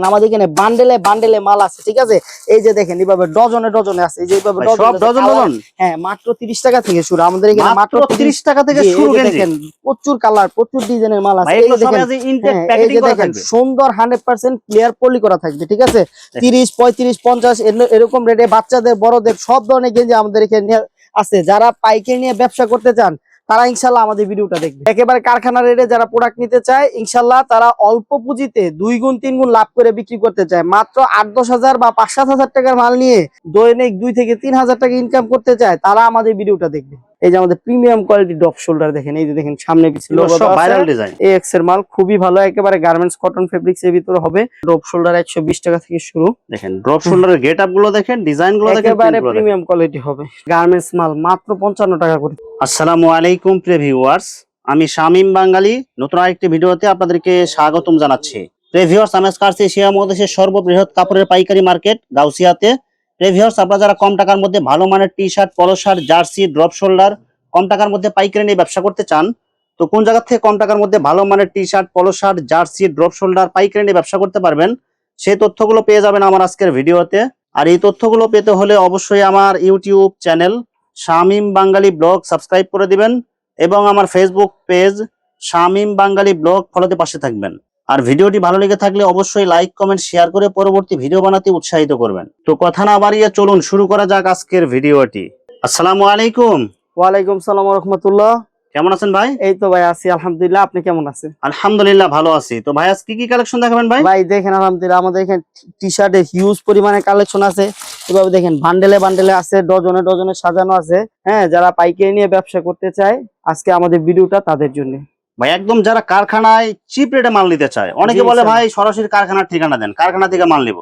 আমাদের এখানে বান্ডেলে বান্ডেলে মাল আছে, ঠিক আছে। এই যে দেখেন এইভাবে ডজনে ডজনে আছে, এই যে এইভাবে ডজন। হ্যাঁ, মাত্র 30 টাকা থেকে শুরু আমাদের এখানে, মাত্র 30 টাকা থেকে শুরু। দেখেন প্রচুর কালার, প্রচুর ডিজাইনের মাল আছে। এই যে দেখেন সুন্দর 100% ক্লিয়ার পলি করা থাকবে, ঠিক আছে। 30, 35, 50 এরকম রেটে বাচ্চাদের বড়দের সব ধরনের গেঞ্জি আমাদের এখানে আছে। যারা পাইকারি নিয়ে ব্যবসা করতে চান তারা ইনশাল্লাহ আমাদের ভিডিওটা দেখবে। একেবারে কারখানা রেটে যারা প্রোডাক্ট নিতে চায় ইনশাল্লাহ তারা অল্প পুঁজিতে 2 গুণ 3 গুণ লাভ করে বিক্রি করতে চায়, মাত্র 8-10 হাজার বা 5-7 হাজার টাকার মাল নিয়ে দৈনিক 2 থেকে 3 হাজার টাকা ইনকাম করতে চায়, তারা আমাদের ভিডিওটা দেখবে। এই যে আমাদের প্রিমিয়াম কোয়ালিটি ড্রপ শোল্ডার দেখেন, এই যে দেখেন সামনে পিছনে লোগো সব ভাইরাল ডিজাইন। এক্স এর মাল খুবই ভালো, একেবারে গার্মেন্টস কটন ফেব্রিক্স এর ভিতরে হবে। ড্রপ শোল্ডার 120 টাকা থেকে শুরু। দেখেন ড্রপ শোল্ডারের গেটআপ গুলো দেখেন, ডিজাইন গুলো দেখেন, একেবারে প্রিমিয়াম কোয়ালিটি হবে। গার্মেন্টস মাল মাত্র 55 টাকা করে। আসসালামু আলাইকুম প্রিয় ভিউয়ার্স, আমি শামীম বাঙালি নতুন আরেকটি ভিডিওতে আপনাদেরকে স্বাগতম জানাচ্ছি। প্রিয় ভিউয়ার্স, আমি আজকে আসছি এশিয়া মহাদেশের সর্ববৃহৎ কাপড়ের পাইকারি মার্কেট গাউসিয়াতে। প্রিয় ভিউয়ার্স, আপনারা যারা কম টাকার মধ্যে ভালো মানের T shirt, polo shirt, jersey, drop shoulder কম টাকার মধ্যে পাইকারি নিয়ে ব্যবসা করতে চান, তো কোন জায়গা থেকে কম টাকার মধ্যে ভালো মানের T shirt, polo shirt, jersey, drop shoulder পাইকারি নিয়ে ব্যবসা করতে পারবেন, সেই তথ্যগুলো পেয়ে যাবেন আমার আজকের ভিডিওতে। আর এই তথ্যগুলো পেতে হলে অবশ্যই আমার ইউটিউব চ্যানেল শামীম বাঙালি ব্লগ সাবস্ক্রাইব করে দিবেন এবং আমার ফেসবুক পেজ শামীম বাঙালি ব্লগ ফলোতে পাশে থাকবেন। আর ভিডিওটি ভালো লেগে থাকলে অবশ্যই লাইক, কমেন্ট, শেয়ার করে পরবর্তী ভিডিও বানাতে উৎসাহিত করবেন। তো কথা না বাড়িয়ে চলুন শুরু করা যাক আজকের ভিডিওটি। আসসালামু আলাইকুম। ওয়ালাইকুম সালাম ওয়া রাহমাতুল্লাহ। কেমন আছেন ভাই? এই তো ভাই আছি আলহামদুলিল্লাহ, আপনি কেমন আছেন? আলহামদুলিল্লাহ ভালো আছি। তো ভাই আজকে কি কালেকশন দেখাবেন ভাই? ভাই দেখেন আলহামদুলিল্লাহ আমাদের এখানে টি শার্টের হিউজ পরিমাণে কালেকশন আছে। এভাবে দেখেন বান্ডেলে বান্ডেলে আছে, ডজনে ডজনে সাজানো আছে। হ্যাঁ, যারা পাইকারি নিয়ে ব্যবসা করতে চায় আজকে আমাদের ভিডিওটা তাদের জন্য। ভাই একদম যারা কারখানায় চিপ রেটে মাল নিতে চায়, অনেকে বলে ভাই সরাসরি কারখানার ঠিকানা দেন, কারখানা থেকে মাল নিব।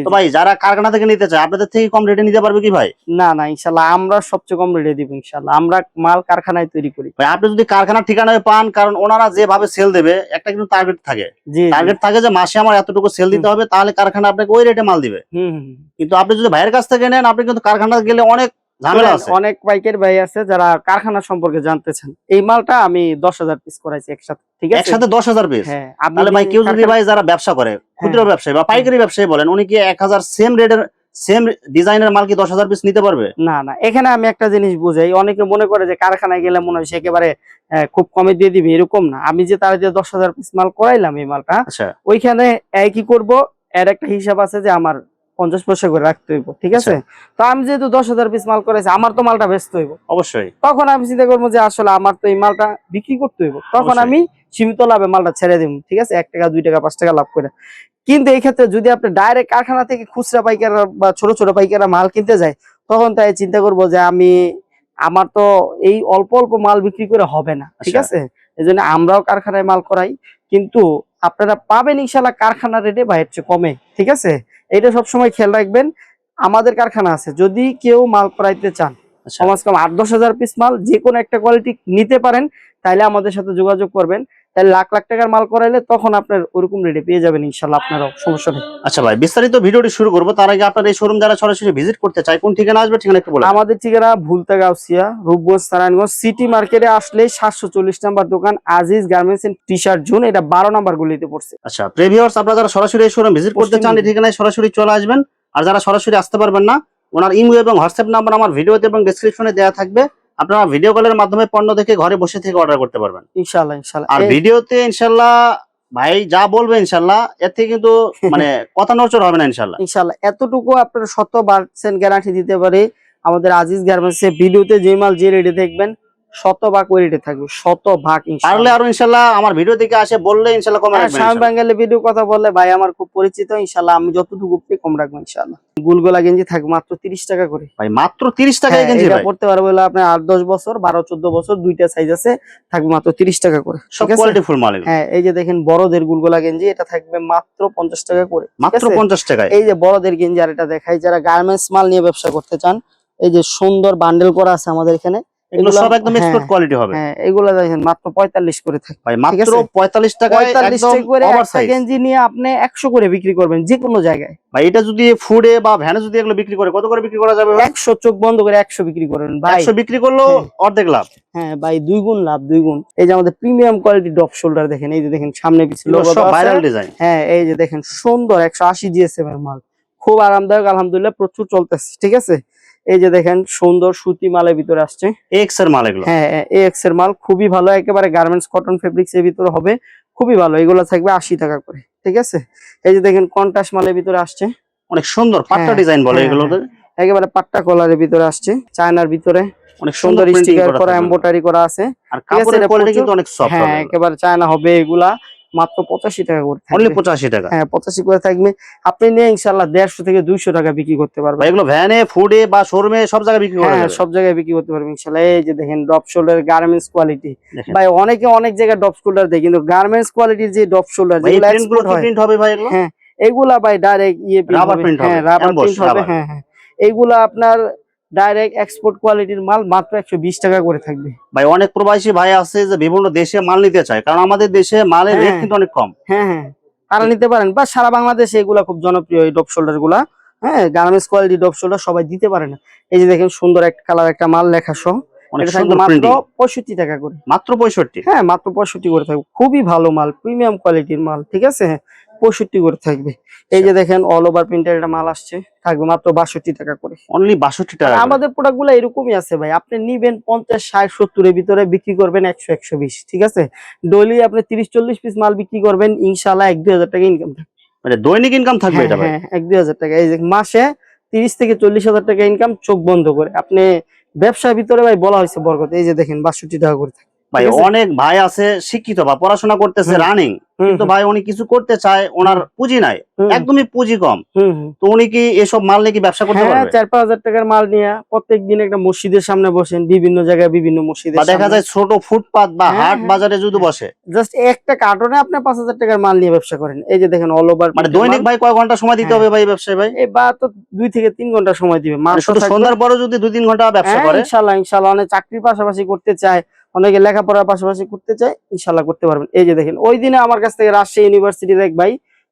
তো ভাই যারা কারখানা থেকে নিতে চায় আপনাদের থেকে কম রেটে নিতে পারবে কি ভাই? না না, ইনশাল্লাহ আমরা সবচেয়ে কম রেটে দিব ইনশাল্লাহ। আমরা মাল কারখানায় তৈরি করি। ভাই আপনি যদি কারখানার ঠিকানায় পান, কারণ ওনারা যেভাবে সেল দেবে একটা কিন্তু টার্গেট থাকে, টার্গেট থাকে যে মাসে আমার এতটুকু সেল দিতে হবে, তাহলে কারখানা আপনাকে ওই রেটে মাল দিবে। কিন্তু আপনি যদি ভাইয়ের কাছ থেকে নেন, আপনি কিন্তু কারখানা গেলে অনেক ঝামেলা আছে। অনেক পাইকারি ভাই আছে যারা কারখানা সম্পর্কে জানতে চান। এই মালটা আমি 10,000 পিস করাইছি একসাথে, ঠিক আছে? একসাথে 10,000 পিস? হ্যাঁ। তাহলে ভাই কেউ যদি ভাই যারা ব্যবসা করে, খুচরা ব্যবসায়ী বা পাইকারি ব্যবসায়ী বলেন, উনি কি 1000 সেম রেটের সেম ডিজাইনের মাল কি 10,000 পিস নিতে পারবে? না না, এখানে আমি একটা জিনিস বুঝাই। অনেকে মনে করে যে কারখানায় গেলে মনে হয় সে একেবারে খুব কমে দিয়ে দিবে, এরকম না। আমি যে তার যে 10,000 পিস মাল করাইলাম এই মালটা, ওইখানে কি করব, এর একটা হিসাব আছে যে আমার 50 পয়সা করে রাখতে হইব, ঠিক আছে? তো আমি যেহেতু 10,000 পিস মাল করাইছি, আমার তো মালটা বেচতে হইব অবশ্যই। তখন আমি চিন্তা করবো যে আসলে আমার তো এই মালটা বিক্রি করতে হইব, তখন আমি সীমিত লাভে মালটা ছেড়ে দিব, ঠিক আছে? 1 টাকা 2 টাকা 5 টাকা লাভ করে। কিন্তু এই ক্ষেত্রে যদি আপনি ডাইরেক্ট কারখানা থেকে খুচরা পাইকাররা বা ছোট ছোট পাইকাররা মাল কিনতে যায়, তখন তাই চিন্তা করবো যে আমার তো এই অল্প অল্প মাল বিক্রি করে হবে না, ঠিক আছে? এই জন্য আমরাও কারখানায় মাল করাই, কিন্তু আপনারা পাবেন ইনশাল্লাহ কারখানা রেটে বা এর চেয়ে কমে, ঠিক আছে? এটা সবসময় খেয়াল রাখবেন। আমাদের কারখানা আছে, যদি কেউ মাল করাইতে চান সমাজ কম 8-10 হাজার পিস মাল যে কোনো একটা কোয়ালিটি নিতে পারেন, তাইলে আমাদের সাথে যোগাযোগ করবেন। তাহলে লাখ লাখ টাকার মাল করাইলে তখন আপনার ওরকম রেটে পেয়ে যাবেন ইনশাল্লাহ, আপনারাও সমস্যা নেই। আচ্ছা ভাই, বিস্তারিত ভিডিওটি শুরু করবো তার আগে আপনার এই শোরুম যারা সরাসরি ভিজিট করতে চায় কোন ঠিকানা আসবে, ঠিকানা একটু বলুন। আমাদের ঠিকানা ভুলতা গাউসিয়া, রূপগঞ্জ, নারায়ণগঞ্জ সিটি মার্কেটে আসলে 740 নাম্বার দোকান Aziz garments and T shirt zone, এটা 12 নাম্বার গলিতে পড়ছে। আচ্ছা প্রিয় ভিউয়ার্স, আপনারা যারা সরাসরি এই শোরুম ভিজিট করতে চান এই ঠিকানায় সরাসরি চলে আসবেন। আর যারা সরাসরি আসতে পারবেন না, ওনার ইমো এবং হোয়াটসঅ্যাপ নাম্বার আমার ভিডিওতে এবং ডেসক্রিপশনে দেওয়া থাকবে। আপনারা ভিডিও কলের মাধ্যমে পণ্য দেখে ঘরে বসে থেকে অর্ডার করতে পারবেন ইনশাআল্লাহ ইনশাআল্লাহ। আর ভিডিওতে ইনশাআল্লাহ ভাই যা বলবে ইনশাআল্লাহ এর থেকে কিন্তু মানে কথা নড়চড় হবে না ইনশাআল্লাহ। ইনশাআল্লাহ এতটুকু আপনারা 100% গ্যারান্টি দিতে পারি। আমাদের আজিজ গার্মেন্টস এর ভিডিওতে যে মাল যে রেটে দেখবেন 100% ওই রেটে থাকবে, 100% ইনশাআল্লাহ। পারলে আর ইনশাআল্লাহ আমার ভিডিও দেখে আসে বললে ইনশাআল্লাহ কম রাখবেন। শামীম বাঙালি ভিডিও কথা বললে ভাই আমার খুব পরিচিত, ইনশাআল্লাহ আমি যতটুকু কম রাখবো ইনশাআল্লাহ। গুলগোলা গেঞ্জি থাকবে মাত্র 30 টাকা করে ভাই, মাত্র 30 টাকায় গেঞ্জি ভাই পড়তে পারবে বলে আপনার 8-10 বছর 12-14 বছর দুইটা সাইজ আছে, থাকবে মাত্র 30 টাকা করে, সব কোয়ালিটি ফুল মাল। হ্যাঁ, এই যে দেখেন বড়দের গুলগোলা গেঞ্জি, এটা থাকবে মাত্র 50 টাকা করে, মাত্র 50 টাকায়। এই যে বড়দের গেঞ্জি, আর এটা দেখাই যারা গার্মেন্টস মাল নিয়ে ব্যবসা করতে চান, এই যে সুন্দর বান্ডেল করা আছে আমাদের এখানে, এগুলো সব একদম এক্সপোর্ট কোয়ালিটি হবে। হ্যাঁ, এগুলা দেখেন মাত্র 45 করে থাকে ভাই, মাত্র 45 টাকায় 45 একদম টাকা করে একটা ওভারসাইজ। গেঞ্জি নিয়ে আপনি 100 করে বিক্রি করবেন যে কোনো জায়গায়। ভাই, এটা যদি ফুডে বা ভ্যানে যদি এগুলো বিক্রি করে, কত করে বিক্রি করা যাবে ভাই? 100 চোখ বন্ধ করে 100 বিক্রি করেন ভাই। 100 বিক্রি করলেও হ্যাঁ। অর্ধেক লাভ। হ্যাঁ ভাই, 2 গুণ লাভ, 2 গুণ। এই যে আমাদের প্রিমিয়াম কোয়ালিটি ডপ শোল্ডার দেখেন, এই যে দেখেন সামনে পিছনে এগুলো লোগো সব দেওয়া আছে। Viral design. হ্যাঁ, এই যে দেখেন সুন্দর 180 জিএসএম এর মাল, খুব আরামদায়ক, আলহামদুলিল্লাহ প্রচুর চলতেছে, ঠিক আছে। এই যে দেখেন সুন্দর সুতি মালের ভিতরে আসছে, এক্স এর মাল এগুলো। হ্যাঁ এক্স এর মাল, খুবই ভালো, একেবারে গার্মেন্টস কটন ফেব্রিক্স এর ভিতরে হবে, খুবই ভালো। এগুলো থাকবে 80 টাকা করে, ঠিক আছে। এই যে দেখেন কন্ট্রাস্ট মালের ভিতরে আসছে, অনেক সুন্দর পাট্টা হ্যাঁ, ডিজাইন বলে হ্যাঁ, এগুলো। একেবারে পাট্টা কলারের ভিতরে আসছে, চায়নার ভিতরে অনেক সুন্দর সুন্দর প্রিন্টিং স্টিকার করা করা, থাকবে। এমব্রয়ডারি করা আছে। আর ঠিক আছে, কাপড়ের এটা কোয়ালিটি প্রচুর, কিন্তু অনেক সফট হ্যাঁ হবে। একেবারে চায়না হবে এগুলা। মাত্র 85 টাকা করে অনলি থাকবে। 85 টাকা। হ্যাঁ 85 করে থাকবে, আপনি নিয়ে ইনশাআল্লাহ 150 থেকে 200 টাকা বিক্রি করতে ভাই, পারবেন। এগুলো ভ্যানে, ফুডে বা শোরুমে সব জায়গায় বিক্রি করা হ্যাঁ যাবে। সব জায়গায় বিক্রি করতে পারবেন ইনশাআল্লাহ। এই যে দেখেন ড্রপ শোল্ডার গার্মেন্টস কোয়ালিটি, দেখেন ভাই অনেকে অনেক জায়গায় ড্রপ শোল্ডার দেয়, কিন্তু গার্মেন্টস কোয়ালিটির যে ড্রপ শোল্ডার ভাই, এই যেগুলো প্রিন্ট গুলো এক্সপোর্ট কি হয়, প্রিন্ট হবে ভাই এগুলো? হ্যাঁ এগুলা ভাই ডাইরেক্ট প্রিন্ট রাবার হবে, প্রিন্ট হ্যাঁ হবে, রাবার এমবস প্রিন্ট হবে, রাবার। হ্যাঁ হ্যাঁ। এইগুলা আপনার ডাইরেক্ট এক্সপোর্ট কোয়ালিটির মাল, মাত্র 120 টাকা করে থাকবে। ভাই, অনেক প্রবাসী ভাই আছে যে বিভিন্ন দেশে মাল নিতে চায়, কারণ আমাদের দেশে মালের রেট হ্যাঁ কিন্তু অনেক কম। হ্যাঁ হ্যাঁ, তারা নিতে পারেন, বা সারা বাংলাদেশে এগুলা খুব জনপ্রিয় এই ডপ শোল্ডার গুলা। হ্যাঁ, গার্মেন্টস কোয়ালিটি ডপ শোল্ডার সবাই দিতে পারে না। এই যে দেখেন সুন্দর একটা কালার, একটা মাল লেখা সহ, অনেক এটা থাকবে সুন্দর মাত্র প্রিন্টিং। 65 টাকা করে। মাত্র 65। হ্যাঁ মাত্র 65 করে থাকবে, খুবই ভালো মাল, প্রিমিয়াম কোয়ালিটির মাল, ঠিক আছে। হ্যাঁ 65 করে থাকবে। এই যে দেখেন অল ওভার প্রিন্টের একটা মাল আসছে, থাকবে মাত্র 62 টাকা করে। অনলি 62 টাকা করে। আমাদের প্রোডাক্ট গুলো এরকমই আছে ভাই, আপনি নিবেন 50 60 70 এর ভিতরে, বিক্রি করবেন 100 120, ঠিক আছে। ডেইলি আপনি 30 40 পিস মাল বিক্রি করবেন, ইনশাআল্লাহ 1-2 হাজার টাকা ইনকাম থাকবে। মানে দৈনিক ইনকাম থাকবে হ্যাঁ এটা ভাই? হ্যাঁ 1-2 হাজার টাকা, এই যে মাসে 30 থেকে 40 হাজার টাকা ইনকাম চোখ বন্ধ করে। আপনি ব্যবসার ভিতরে ভাই বলা হয়েছে বরকত, এই যে দেখেন 62 টাকা করে থাকে, ভাই, ঠিক আছে? অনেক ভাই আছে শিক্ষিত বা পড়াশোনা করতেছে হুম, রানিং, হুম, কিন্তু ভাই উনি কিছু করতে চায়, ওনার পুঁজি নাই, হুম, একদমই পুঁজি কম। হুম, হুম। তো উনি কি এসব মাল নিয়ে কি ব্যবসা করতে হ্যাঁ পারবে? 4-5 হাজার টাকার মাল নিয়ে প্রত্যেকদিন একটা মসজিদের সামনে বসেন, বিভিন্ন জায়গায় বিভিন্ন মসজিদের বা দেখা সামনে, যায় ছোট ফুটপাত বা হ্যাঁ হাট হ্যাঁ, বাজারে যদি বসে, জাস্ট একটা কার্টনে আপনি 5,000 টাকার মাল নিয়ে ব্যবসা করেন। এই যে দেখেন অল ওভার মানে মাল, দৈনিক ভাই কয় ঘন্টা সময় দিতে হ্যাঁ হবে ভাই এই ব্যবসায় ভাই? এই বা তো 2 থেকে 3 ঘন্টা সময় দিবে, মানে মালটা শুধু থাকবে। সন্ধ্যার পরে যদি 2-3 ঘন্টা ব্যবসা হ্যাঁ করে? ইনশাল্লাহ ইনশাল্লাহ, অনেক চাকরির পাশাপাশি করতে চায়, অনেকে লেখাপড়ার পাশাপাশি করতে চায়, ইনশাল্লাহ করতে পারবেন। এই যে দেখেন ওই দিনে আমার কাছ থেকে রাজশাহী ইউনিভার্সিটির এক ভাই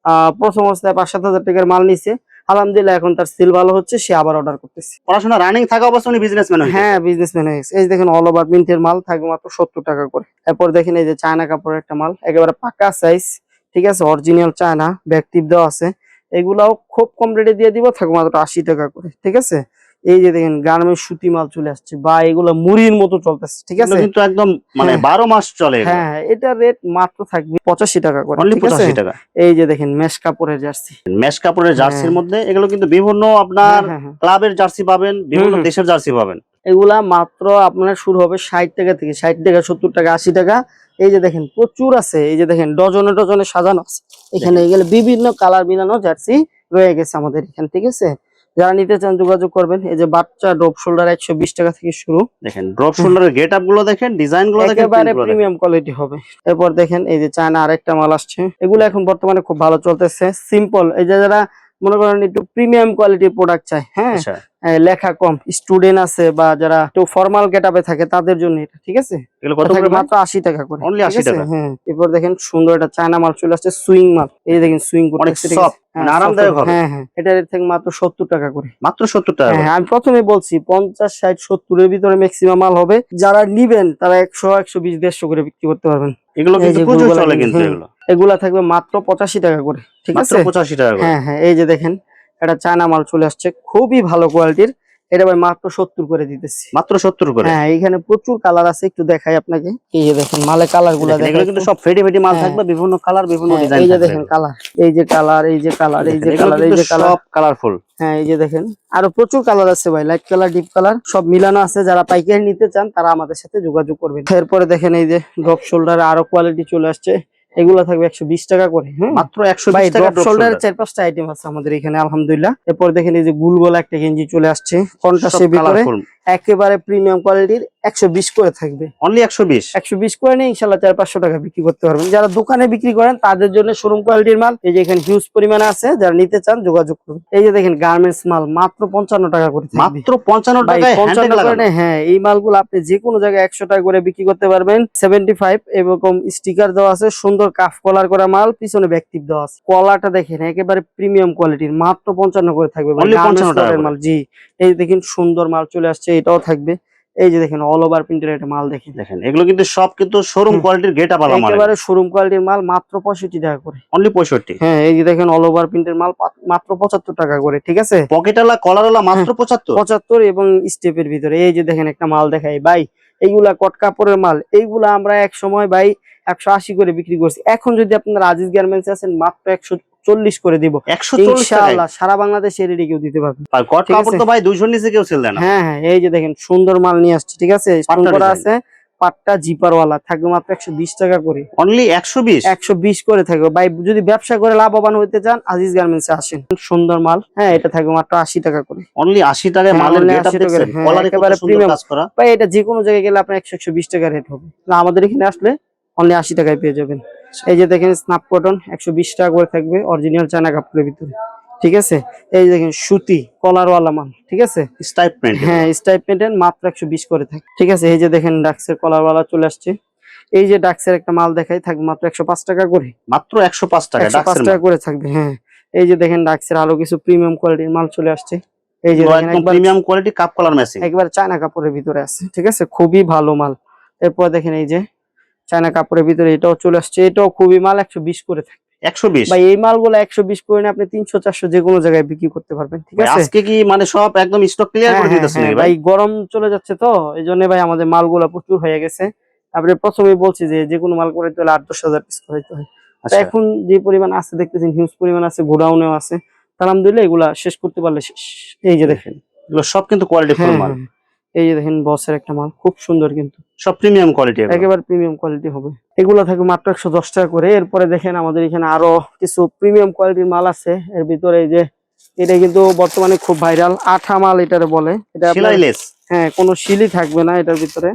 প্রথম অবস্থায় 5-7 হাজার টাকার মাল নিছে, আলহামদুলিল্লাহ এখন তার সেল ভালো হচ্ছে, সে আবার অর্ডার করতেছে। পড়াশোনা রানিং থাকা অবস্থা উনি বিজনেসম্যান হয়ে হ্যাঁ বিজনেসম্যান হয়ে গেছে। এই যে দেখেন অল ওভার প্রিন্টের মাল, থাকবে মাত্র 70 টাকা করে। এরপর দেখেন এই যে চায়না কাপড়ের একটা মাল, একেবারে পাকা সাইজ, ঠিক আছে, অরিজিনাল চায়না, ব্যাক টিপ দেওয়া আছে। এগুলাও খুব কম রেটে দিয়ে দিব, থাকবে মাত্র 80 টাকা করে, ঠিক আছে। এই যে দেখেন গার্মেন্টস সুতি মাল চলে আসছে, বা এগুলো মুড়ির মতো চলতেছে, ঠিক আছে। কিন্তু একদম মানে হ্যাঁ 12 মাস চলে এগুলো। হ্যাঁ, এটা রেট মাত্র থাকবে 85 টাকা করে, অনলি ঠিক আছে। 85 টাকা। এই যে দেখেন মেশ কাপড়ের জার্সি, মেশ কাপড়ের জার্সির হ্যাঁ মধ্যে এগুলো কিন্তু বিভিন্ন আপনার হ্যাঁ হ্যাঁ হ্যাঁ। ক্লাবের জার্সি পাবেন, বিভিন্ন হুম, হুম। দেশের জার্সি পাবেন। এগুলা মাত্র আপনার শুরু হবে 60 টাকা থেকে, 60 টাকা 70 টাকা 80 টাকা। এই যে দেখেন প্রচুর আছে, এই যে দেখেন ডজনে ডজনে সাজানো আছে এখানে, এগুলো বিভিন্ন কালার মিলানো জার্সি রয়ে গেছে আমাদের এখানে, ঠিক আছে। যারা নিতে চান যোগাযোগ করবেন। এই যে বাচ্চা ড্রপ শোল্ডার 120 টাকা থেকে শুরু, দেখেন ড্রপ শোল্ডারের গেটআপ গুলো দেখেন, ডিজাইন গুলো দেখেন, একেবারে প্রিন্ট গুলো দেখেন। প্রিমিয়াম কোয়ালিটি হবে। এরপর দেখেন এই যে চায়না আরেকটা মাল আসছে, এগুলো এখন বর্তমানে খুব ভালো চলতেছে, সিম্পল। এই যে যারা মনে করেন একটু প্রিমিয়াম কোয়ালিটির প্রোডাক্ট চায়, হ্যাঁ আচ্ছা, লেখা কম, স্টুডেন্ট আছে বা যারা একটু ফর্মাল গেটআপে থাকে, তাদের জন্য এটা, ঠিক আছে। এগুলো কত এটা করে থাকবে ভাই? মাত্র 80 টাকা করে, অনলি ঠিক 80 আছে। টাকা। হ্যাঁ এরপর দেখেন সুন্দর একটা চায়না মাল চলে আসছে, সুইং মাল। এই যে দেখেন সুইং অনেক করতেছে, ঠিক আছে। সফট, মানে আরামদায়ক হবে। হ্যাঁ হ্যাঁ, এটা রেট থেকে মাত্র 70 টাকা করে। মাত্র 70 টাকা হ্যাঁ করে। আমি প্রথমে বলছি 50 60 70 এর ভিতরে ম্যাক্সিমাম মাল হবে, যারা নিবেন তারা 100 120 150 করে বিক্রি করতে পারবেন। এগুলো এই কিন্তু যে প্রচুর গুলগুলা চলে কিন্তু হ্যাঁ, এগুলো। এগুলা থাকবে মাত্র 85 টাকা করে, ঠিক মাত্র আছে। 85 টাকা করে। হ্যাঁ হ্যাঁ, এই যে দেখেন এটা চায়না মাল চলে আসছে, খুবই ভালো কোয়ালিটির। এটা ভাই মাত্র 70 করে দিতেছি। মাত্র 70 করে। হ্যাঁ এইখানে প্রচুর কালার আছে, একটু দেখাই আপনাকে। এই যে দেখেন মালে কালার গুলা দেখেন, দেখাই এগুলো কিন্তু একটু। সব ফেডি ফেডি মাল হ্যাঁ, থাকবে, বিভিন্ন কালার, বিভিন্ন হ্যাঁ, ডিজাইন এই যে থাকবে দেখেন এগুলো। কালার, এই যে কালার, এই যে কালার, এই যে দেখেন, এগুলো কালার, এই কিন্তু যে কালার। সব কালারফুল। হ্যাঁ এই যে দেখেন আরো প্রচুর কালার আছে ভাই, লাইট কালার, ডিপ কালার সব মিলানো আছে। যারা পাইকারি নিতে চান তারা আমাদের সাথে যোগাযোগ করবেন। এরপরে দেখেন এই যে ড্রপ শোল্ডার আরো কোয়ালিটি চলে আসছে, এগুলো থাকবে 120 টাকা করে। হ্যাঁ মাত্র ভাই 120 টাকা ড্রপ ড্রপ শোল্ডার শোল্ডার। 4-5টা আইটেম আছে আমাদের এখানে, আলহামদুলিল্লাহ। এরপর দেখেন এই যে গুল গলা একটা গেঞ্জি চলে আসছে সব কন্ট্রাস্টের ভিতরে, কালারফুল। একেবারে প্রিমিয়াম কোয়ালিটির 120 করে থাকবে। অনলি 120। 120 করে নিয়ে ইনশাল্লাহ 400-500 টাকা বিক্রি করতে পারবেন। যারা দোকানে বিক্রি করেন তাদের জন্য শোরুম কোয়ালিটির মাল এই যে এখানে হিউজ পরিমাণে আছে, যারা নিতে চান যোগাযোগ করুন। এই যে দেখেন গার্মেন্টস মাল মাত্র 55 টাকা করে থাকবে। মাত্র 55 ভাই, টাকায় 55 হ্যান্ডেল করে লাগানো। হ্যাঁ, এই মালগুলো আপনি যে কোনো জায়গায় 100 টাকা করে বিক্রি করতে পারবেন। 75 এরকম স্টিকার দেওয়া আছে, সুন্দর কাফ কলার করা মাল, পিছনে ব্যাকটিপ দেওয়া আছে। কলাটা দেখেন একেবারে প্রিমিয়াম কোয়ালিটির, মাত্র 55 করে থাকবে ভাই। Only 55 গার্মেন্টস টাকা কলারের করে। মাল, জি। এই দেখেন সুন্দর মাল চলে আসছে, এটাও থাকবে। এই যে দেখেন অল ওভার প্রিন্টের একটা মাল দেখেন। দেখেন এগুলো কিন্তু সব কিন্তু শোরুম কোয়ালিটির গেটআপ আলা মাল। একেবারে শোরুম কোয়ালিটির মাল, মাত্র 65 টাকা করে। অনলি 65। হ্যাঁ, এই যে দেখেন অল ওভার প্রিন্টের মাল মাত্র 75 টাকা করে, ঠিক আছে। পকেটওয়ালা কলারওয়ালা মাত্র 75। 75 এবং স্টেপের ভিতরে। এই যে দেখেন একটা মাল দেখাই ভাই, এইগুলা কট কাপড়ের মাল, এইগুলা আমরা এক সময় ভাই 180 করে বিক্রি করছি। এখন যদি আপনারা আজিজ গার্মেন্টস আছেন মাত্র 140 করে দিব 140 টাকায়। ইনশাআল্লাহ সারা বাংলাদেশে রেডি কেউ দিতে পারবে। আর কট ঠিক কাপড় আছে? তো ভাই 200 নিচে কেউ সেল দেয় না। হ্যাঁ হ্যাঁ, এই যে দেখেন সুন্দর মাল নিয়ে আসছে, ঠিক আছে। স্টোন পাট্টা করা design। আছে, পাট্টা জিপারওয়ালা, থাকবে মাত্র 120 টাকা করে। অনলি 120। 120 করে থাকবে ভাই। যদি ব্যবসা করে লাভবান হতে চান আজিজ গার্মেন্টসে আসেন। সুন্দর মাল, হ্যাঁ, এটা থাকবে মাত্র 80 টাকা করে। অনলি 80 টাকায় হ্যাঁ, মালের only গেটআপ 80 টাকা দেখছেন, করে, হ্যাঁ, কলারে কত একেবারে সুন্দর প্রিমিয়াম কাজ করা। ভাই। এটা যে কোনো জায়গায় গেলে আপনার 100-120 টাকা রেট হবে, না আমাদের এখানে আসলে অনলি 80 টাকায় পেয়ে যাবেন। এই যে দেখেন স্ন্যাপ কটন 120 টাকা করে থাকবে, অরিজিনাল চায়না কাপড়ের ভিতরে, ঠিক আছে। এই যে দেখেন সুতি কলারওয়ালা মাল, ঠিক আছে। স্টাইপ প্রিন্ট। হ্যাঁ, স্টাইপ প্যাটার্ন, মাত্র 120 করে থাকে, ঠিক আছে। এই যে দেখেন ডাক্সের কলারওয়ালা চলে আসছে। এই যে ডাক্সের একটা মাল দেখাই, থাকবে মাত্র 105 টাকা করে। মাত্র 105 টাকা 105 ডাক্সের টাকা মাল। করে থাকবে, হ্যাঁ। এই যে দেখেন ডাক্সের আরো কিছু প্রিমিয়াম কোয়ালিটির মাল চলে আসছে। এই যে দেখেন একদম একবার premium quality cup collar matching. একবার চায়না কাপড়ের ভিতরে আছে, ঠিক আছে, খুবই ভালো মাল। এরপর দেখেন এই যে চায়না কাপড়ের ভিতরে এটাও চলে আসছে, এটাও খুবই মাল, 120 করে থাকে 120 ভাই। এই মালগুলো 120 করে নিয়ে আপনি 300-400 যে কোনো জায়গায় বিক্রি করতে পারবেন, ঠিক ভাই। আছে। আজকে কি মানে সব একদম স্টক ক্লিয়ার হ্যাঁ করে হ্যাঁ দিতেছেন হ্যাঁ নাকি ভাই, ভাই? গরম চলে যাচ্ছে তো এই জন্য ভাই আমাদের মালগুলো প্রচুর হয়ে গেছে। তারপরে প্রথমেই বলছি যে কোনো মাল করে হলে 8-10 হাজার পিস করতে হয়। তো আচ্ছা, এখন যে পরিমাণ আছে দেখতেছেন, হিউজ পরিমাণ আছে, গোডাউনেও আছে। আলহামদুলিল্লাহ এগুলা শেষ করতে পারলে শেষ। এই যে দেখেন, এগুলো সব কিন্তু কোয়ালিটি ফুল হ্যাঁ মাল। হ্যাঁ, এই যে দেখেন বসের একটা মাল খুব সুন্দর, কিন্তু সব প্রিমিয়াম কোয়ালিটি এগুলো। একেবারে প্রিমিয়াম কোয়ালিটি হবে। এগুলো থাকবে মাত্র 110 টাকা করে। এরপরে দেখেন আমাদের এখানে আরো কিছু প্রিমিয়াম কোয়ালিটির মাল আছে। এর ভিতরে এই যে এটা কিন্তু বর্তমানে খুব ভাইরাল, আঠা মাল এটারে বলে। এটা আপনার সেলাইলেস। হ্যাঁ, কোনো শিলি থাকবে না এটার ভিতরে,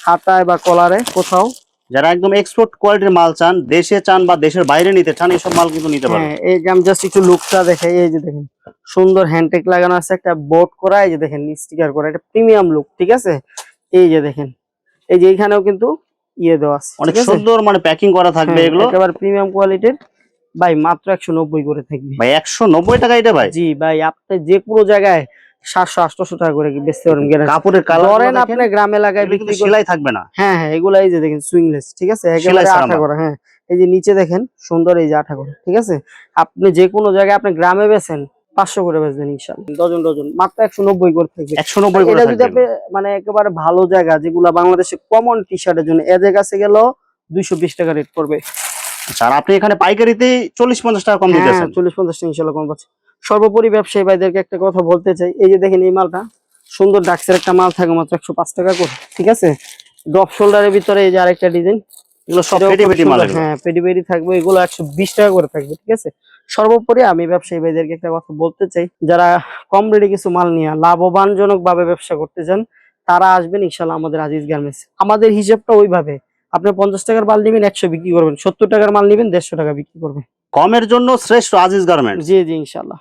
হাতায় বা কলারে কোথাও। যারা একদম এক্সপোর্ট কোয়ালিটির মাল চান, দেশে চান বা দেশের বাইরে নিতে চান, এইসব মাল কিন্তু নিতে পারবেন। হ্যাঁ, এই যে আমি জাস্ট একটু লুকটা দেখাই। এই যে দেখেন সুন্দর হ্যান্ডটেক লাগানো আছে, একটা বোর্ড করা, এই যে দেখেন স্টিকার করা, এটা প্রিমিয়াম লুক, ঠিক আছে। এই যে দেখেন, এই যে এখানেও কিন্তু ইয়ে দেওয়া আছে, অনেক ঠিক আছে। সুন্দর মানে প্যাকিং করা থাকবে হ্যাঁ, এগুলো। একেবারে প্রিমিয়াম কোয়ালিটির ভাই, মাত্র 190 করে থাকবে ভাই 190 টাকা এটা ভাই। জি ভাই। আপনি যে কোনো জায়গায় 700-800 টাকা করে বেচতে পারবেন গ্যারান্টি। কাপড়ের কালার ধরেন আপনি গ্রামে লাগায় কিন্তু বিক্রি করেন, সেলাই থাকবে না। হ্যাঁ হ্যাঁ, এগুলা এই যে দেখেন সুইংলেস, ঠিক আছে, সেলাই একেবারে ছাড়া আঠা মাল। করা। হ্যাঁ, এই যে নিচে দেখেন সুন্দর, এই যে আঠা করা, ঠিক আছে। আপনি যে কোনো জায়গায় আপনি গ্রামে বেচেন 500 করে বেচবেন ইনশাআল্লাহ, ডজন ডজন, মাত্র 190 করে থাকবে। 190 করে এটা যদি থাকবে। আপনি মানে একেবারে ভালো জায়গা যেগুলা বাংলাদেশে কমন টি শার্টের জন্য, এদের কাছে গেল 220 টাকা রেট পড়বে। আচ্ছা, আর আপনি এখানে পাইকারিতে 40-50 টাকা কম হ্যাঁ, দিতেছেন। 40-50 টাকা ইনশাআল্লাহ কম পাচ্ছে। সর্বোপরি ব্যবসায়ী ভাইদেরকে একটা কথা বলতে চাই, এই যে দেখেন এই মালটা সুন্দর ডাক্সের একটা মাল থাকে মাত্র 105 টাকা করে, ঠিক আছে। ড্রপ শোল্ডারের ভিতরে এই যে আরেকটা ডিজাইন, এগুলো সব এটাও পেটি খুব পেটি মাল সুন্দর। এগুলো। হ্যাঁ, পেডি পেডি থাকবে, এগুলো 120 টাকা করে থাকবে, ঠিক আছে। সর্বোপরি আমি ব্যবসায়ী ভাইদেরকে একটা কথা বলতে চাই, যারা কম রেটে কিছু মাল নিয়ে লাভবানজনক ভাবে ব্যবসা করতে চান, তারা আসবেন ইনশাল্লাহ আমাদের আজিজ গার্মেন্টস। আমাদের হিসাবটা ওইভাবে, আপনি 50 টাকার মাল নিবেন 100 বিক্রি করবেন, 70 টাকার মাল নিবেন 150 টাকা বিক্রি করবেন। কমের জন্য শ্রেষ্ঠ আজিজ গার্মেন্টস। জি জি, ইনশাল্লাহ।